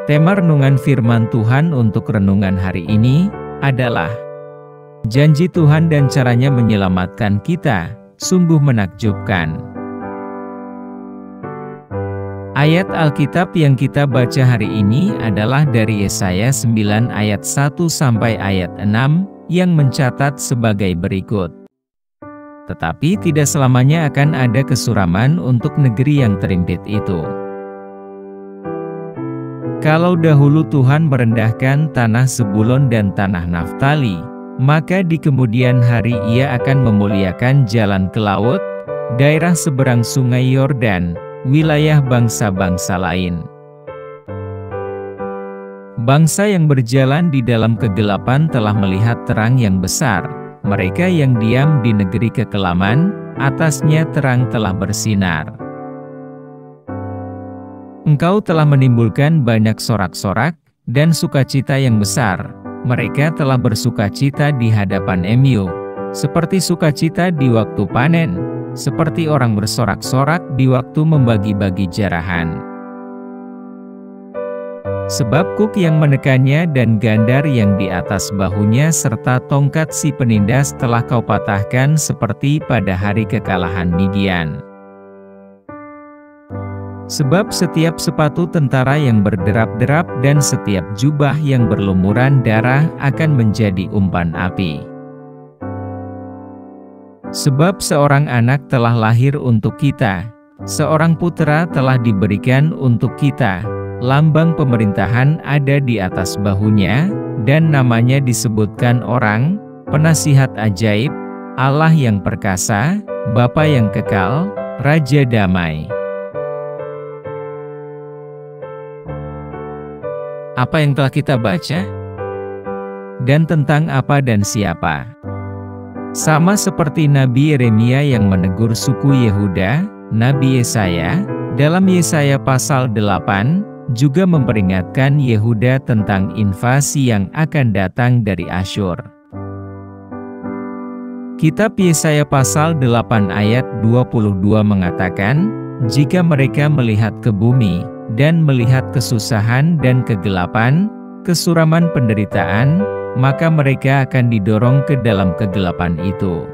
Tema renungan firman Tuhan untuk renungan hari ini adalah janji Tuhan dan caranya menyelamatkan kita, sungguh menakjubkan. Ayat Alkitab yang kita baca hari ini adalah dari Yesaya 9 ayat 1 sampai ayat 6 yang mencatat sebagai berikut. Tetapi tidak selamanya akan ada kesuraman untuk negeri yang terimpit itu. Kalau dahulu Tuhan merendahkan tanah Zebulon dan tanah Naftali, maka di kemudian hari Ia akan memuliakan jalan ke laut, daerah seberang sungai Yordan, wilayah bangsa-bangsa lain. Bangsa yang berjalan di dalam kegelapan telah melihat terang yang besar. Mereka yang diam di negeri kekelaman, atasnya terang telah bersinar. Engkau telah menimbulkan banyak sorak-sorak dan sukacita yang besar. Mereka telah bersukacita di hadapan Emyu, seperti sukacita di waktu panen, seperti orang bersorak-sorak di waktu membagi-bagi jarahan. Sebab kuk yang menekannya dan gandar yang di atas bahunya serta tongkat si penindas telah kau patahkan seperti pada hari kekalahan Midian. Sebab setiap sepatu tentara yang berderap-derap dan setiap jubah yang berlumuran darah akan menjadi umpan api. Sebab seorang anak telah lahir untuk kita, seorang putera telah diberikan untuk kita, lambang pemerintahan ada di atas bahunya, dan namanya disebutkan orang, Penasihat Ajaib, Allah yang perkasa, Bapa yang kekal, Raja Damai. Apa yang telah kita baca? Dan tentang apa dan siapa? Sama seperti Nabi Yeremia yang menegur suku Yehuda, Nabi Yesaya, dalam Yesaya pasal 8, juga memperingatkan Yehuda tentang invasi yang akan datang dari Asyur. Kitab Yesaya pasal 8 ayat 22 mengatakan, jika mereka melihat ke bumi, dan melihat kesusahan dan kegelapan, kesuraman penderitaan, maka mereka akan didorong ke dalam kegelapan itu.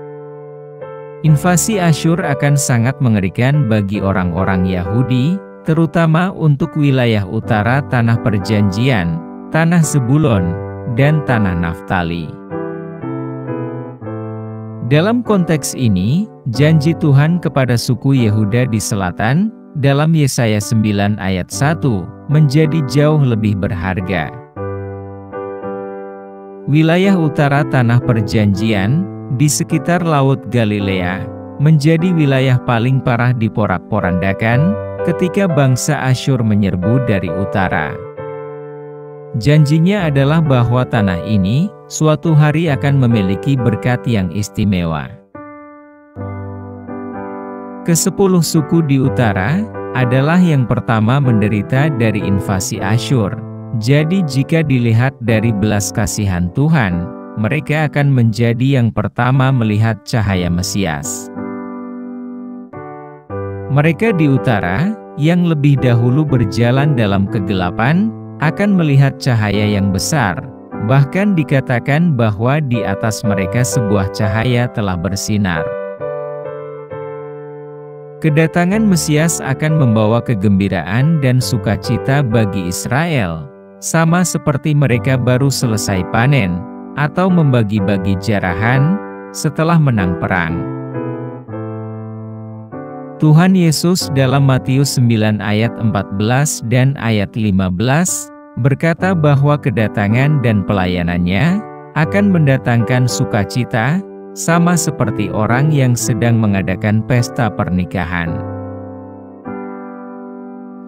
Invasi Asyur akan sangat mengerikan bagi orang-orang Yahudi, terutama untuk wilayah utara tanah perjanjian, tanah Zebulon, dan tanah Naftali. Dalam konteks ini, janji Tuhan kepada suku Yehuda di selatan, dalam Yesaya 9 ayat 1, menjadi jauh lebih berharga. Wilayah utara tanah perjanjian, di sekitar Laut Galilea, menjadi wilayah paling parah diporak-porandakan, ketika bangsa Asyur menyerbu dari utara. Janjinya adalah bahwa tanah ini, suatu hari akan memiliki berkat yang istimewa. Ke-10 suku di utara adalah yang pertama menderita dari invasi Asyur. Jadi jika dilihat dari belas kasihan Tuhan, mereka akan menjadi yang pertama melihat cahaya Mesias. Mereka di utara, yang lebih dahulu berjalan dalam kegelapan, akan melihat cahaya yang besar. Bahkan dikatakan bahwa di atas mereka sebuah cahaya telah bersinar. Kedatangan Mesias akan membawa kegembiraan dan sukacita bagi Israel, sama seperti mereka baru selesai panen, atau membagi-bagi jarahan, setelah menang perang. Tuhan Yesus dalam Matius 9 ayat 14 dan ayat 15, berkata bahwa kedatangan dan pelayanannya akan mendatangkan sukacita, sama seperti orang yang sedang mengadakan pesta pernikahan.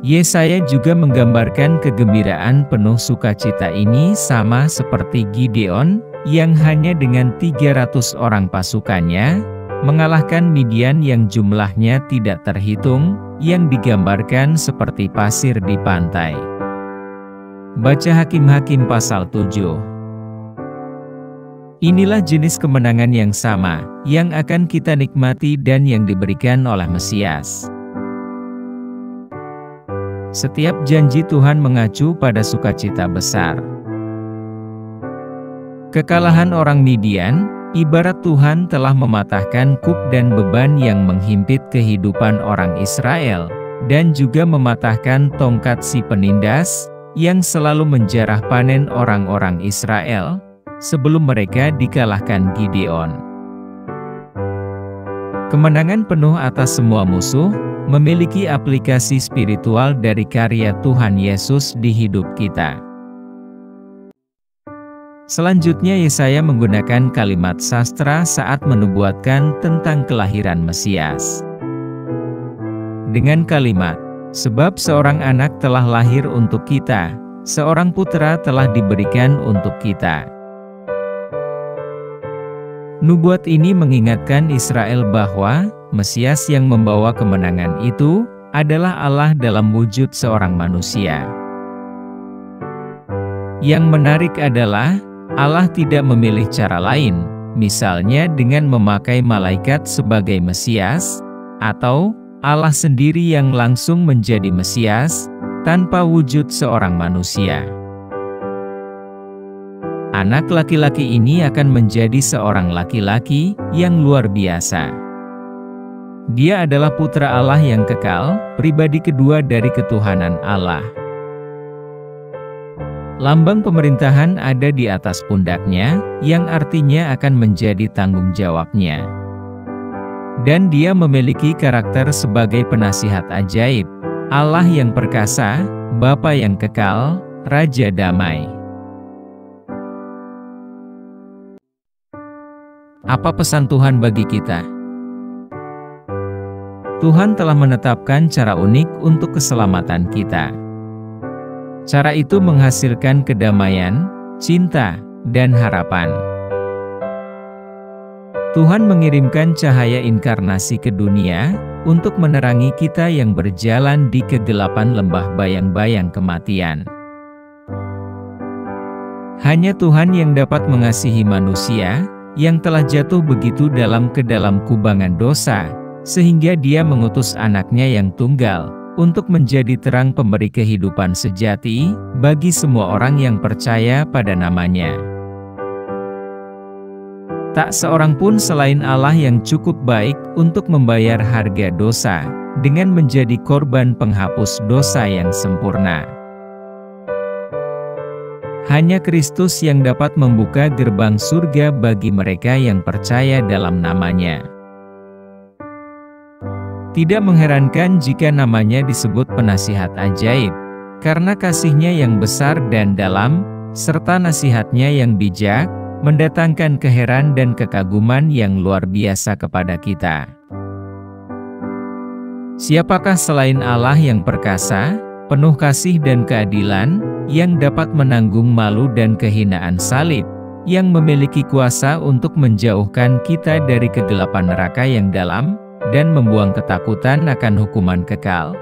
Yesaya juga menggambarkan kegembiraan penuh sukacita ini sama seperti Gideon, yang hanya dengan 300 orang pasukannya, mengalahkan Midian yang jumlahnya tidak terhitung, yang digambarkan seperti pasir di pantai. Baca Hakim-Hakim pasal 7. Inilah jenis kemenangan yang sama, yang akan kita nikmati dan yang diberikan oleh Mesias. Setiap janji Tuhan mengacu pada sukacita besar. Kekalahan orang Midian, ibarat Tuhan telah mematahkan kuk dan beban yang menghimpit kehidupan orang Israel, dan juga mematahkan tongkat si penindas, yang selalu menjarah panen orang-orang Israel, sebelum mereka dikalahkan Gideon. Kemenangan penuh atas semua musuh, memiliki aplikasi spiritual dari karya Tuhan Yesus di hidup kita. Selanjutnya Yesaya menggunakan kalimat sastra saat menubuatkan tentang kelahiran Mesias. Dengan kalimat, "Sebab seorang anak telah lahir untuk kita, seorang putra telah diberikan untuk kita." Nubuat ini mengingatkan Israel bahwa Mesias yang membawa kemenangan itu adalah Allah dalam wujud seorang manusia. Yang menarik adalah Allah tidak memilih cara lain, misalnya dengan memakai malaikat sebagai Mesias, atau Allah sendiri yang langsung menjadi Mesias tanpa wujud seorang manusia. Anak laki-laki ini akan menjadi seorang laki-laki yang luar biasa. Dia adalah putra Allah yang kekal, pribadi kedua dari ketuhanan Allah. Lambang pemerintahan ada di atas pundaknya, yang artinya akan menjadi tanggung jawabnya. Dan dia memiliki karakter sebagai penasihat ajaib, Allah yang perkasa, Bapa yang kekal, Raja damai. Apa pesan Tuhan bagi kita? Tuhan telah menetapkan cara unik untuk keselamatan kita. Cara itu menghasilkan kedamaian, cinta, dan harapan. Tuhan mengirimkan cahaya inkarnasi ke dunia untuk menerangi kita yang berjalan di kegelapan lembah bayang-bayang kematian. Hanya Tuhan yang dapat mengasihi manusia yang telah jatuh begitu dalam ke dalam kubangan dosa, sehingga Dia mengutus anaknya yang tunggal untuk menjadi terang pemberi kehidupan sejati bagi semua orang yang percaya pada namanya. Tak seorang pun selain Allah yang cukup baik untuk membayar harga dosa dengan menjadi korban penghapus dosa yang sempurna. Hanya Kristus yang dapat membuka gerbang surga bagi mereka yang percaya dalam namanya. Tidak mengherankan jika namanya disebut penasihat ajaib, karena kasih-Nya yang besar dan dalam, serta nasihat-Nya yang bijak, mendatangkan keheran dan kekaguman yang luar biasa kepada kita. Siapakah selain Allah yang perkasa, penuh kasih dan keadilan, yang dapat menanggung malu dan kehinaan salib, yang memiliki kuasa untuk menjauhkan kita dari kegelapan neraka yang dalam, dan membuang ketakutan akan hukuman kekal?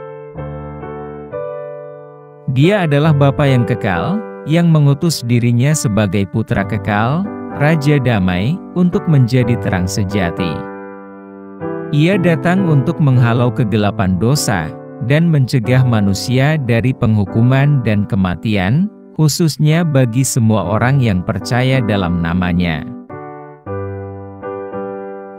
Dia adalah Bapa yang kekal, yang mengutus dirinya sebagai Putra kekal, Raja damai, untuk menjadi terang sejati. Ia datang untuk menghalau kegelapan dosa, dan mencegah manusia dari penghukuman dan kematian, khususnya bagi semua orang yang percaya dalam namanya.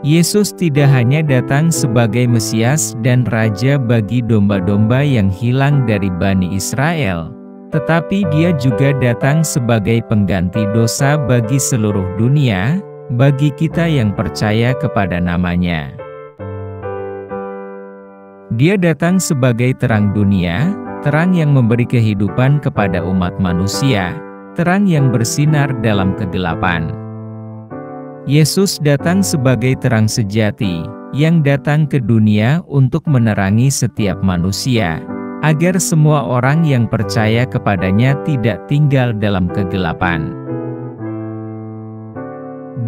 Yesus tidak hanya datang sebagai Mesias dan Raja bagi domba-domba yang hilang dari Bani Israel, tetapi Dia juga datang sebagai pengganti dosa bagi seluruh dunia, bagi kita yang percaya kepada namanya. Dia datang sebagai terang dunia, terang yang memberi kehidupan kepada umat manusia, terang yang bersinar dalam kegelapan. Yesus datang sebagai terang sejati, yang datang ke dunia untuk menerangi setiap manusia, agar semua orang yang percaya kepadanya tidak tinggal dalam kegelapan.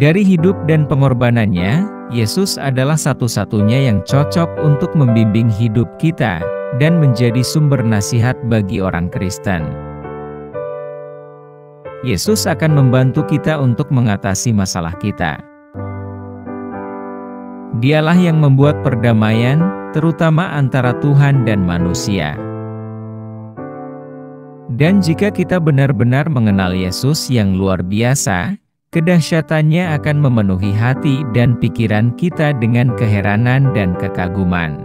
Dari hidup dan pengorbanannya, Yesus adalah satu-satunya yang cocok untuk membimbing hidup kita, dan menjadi sumber nasihat bagi orang Kristen. Yesus akan membantu kita untuk mengatasi masalah kita. Dialah yang membuat perdamaian, terutama antara Tuhan dan manusia. Dan jika kita benar-benar mengenal Yesus yang luar biasa, kedahsyatannya akan memenuhi hati dan pikiran kita dengan keheranan dan kekaguman.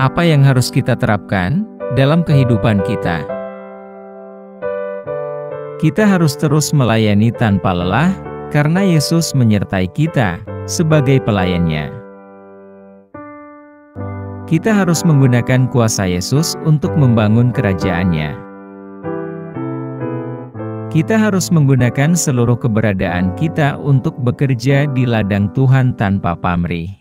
Apa yang harus kita terapkan dalam kehidupan kita? Kita harus terus melayani tanpa lelah, karena Yesus menyertai kita sebagai pelayannya. Kita harus menggunakan kuasa Yesus untuk membangun kerajaannya. Kita harus menggunakan seluruh keberadaan kita untuk bekerja di ladang Tuhan tanpa pamrih.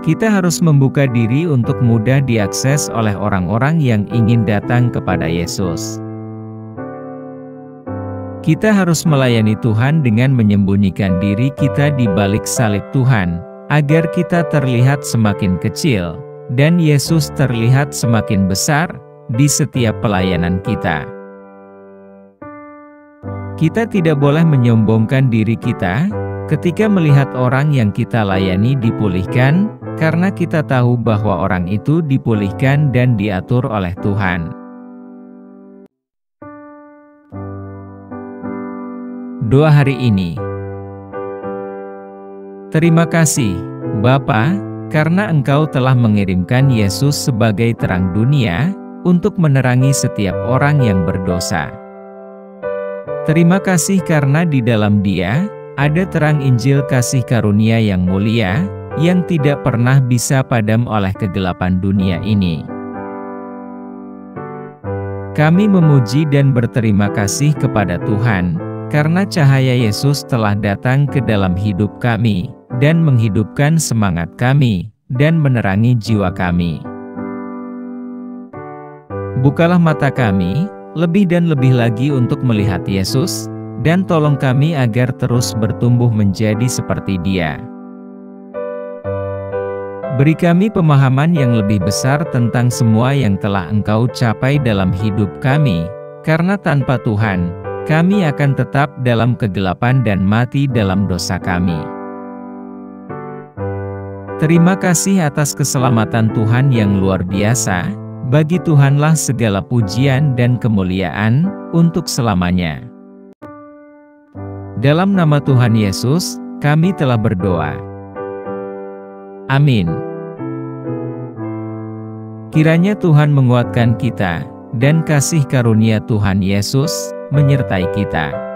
Kita harus membuka diri untuk mudah diakses oleh orang-orang yang ingin datang kepada Yesus. Kita harus melayani Tuhan dengan menyembunyikan diri kita di balik salib Tuhan, agar kita terlihat semakin kecil, dan Yesus terlihat semakin besar di setiap pelayanan kita. Kita tidak boleh menyombongkan diri kita ketika melihat orang yang kita layani dipulihkan, karena kita tahu bahwa orang itu dipulihkan dan diatur oleh Tuhan. Doa hari ini. Terima kasih, Bapa, karena Engkau telah mengirimkan Yesus sebagai terang dunia, untuk menerangi setiap orang yang berdosa. Terima kasih karena di dalam Dia, ada terang Injil kasih karunia yang mulia, yang tidak pernah bisa padam oleh kegelapan dunia ini. Kami memuji dan berterima kasih kepada Tuhan, karena cahaya Yesus telah datang ke dalam hidup kami, dan menghidupkan semangat kami, dan menerangi jiwa kami. Bukalah mata kami, lebih dan lebih lagi untuk melihat Yesus, dan tolong kami agar terus bertumbuh menjadi seperti Dia. Beri kami pemahaman yang lebih besar tentang semua yang telah Engkau capai dalam hidup kami, karena tanpa Tuhan, kami akan tetap dalam kegelapan dan mati dalam dosa kami. Terima kasih atas keselamatan Tuhan yang luar biasa, bagi Tuhanlah segala pujian dan kemuliaan, untuk selamanya. Dalam nama Tuhan Yesus, kami telah berdoa. Amin. Kiranya Tuhan menguatkan kita, dan kasih karunia Tuhan Yesus menyertai kita.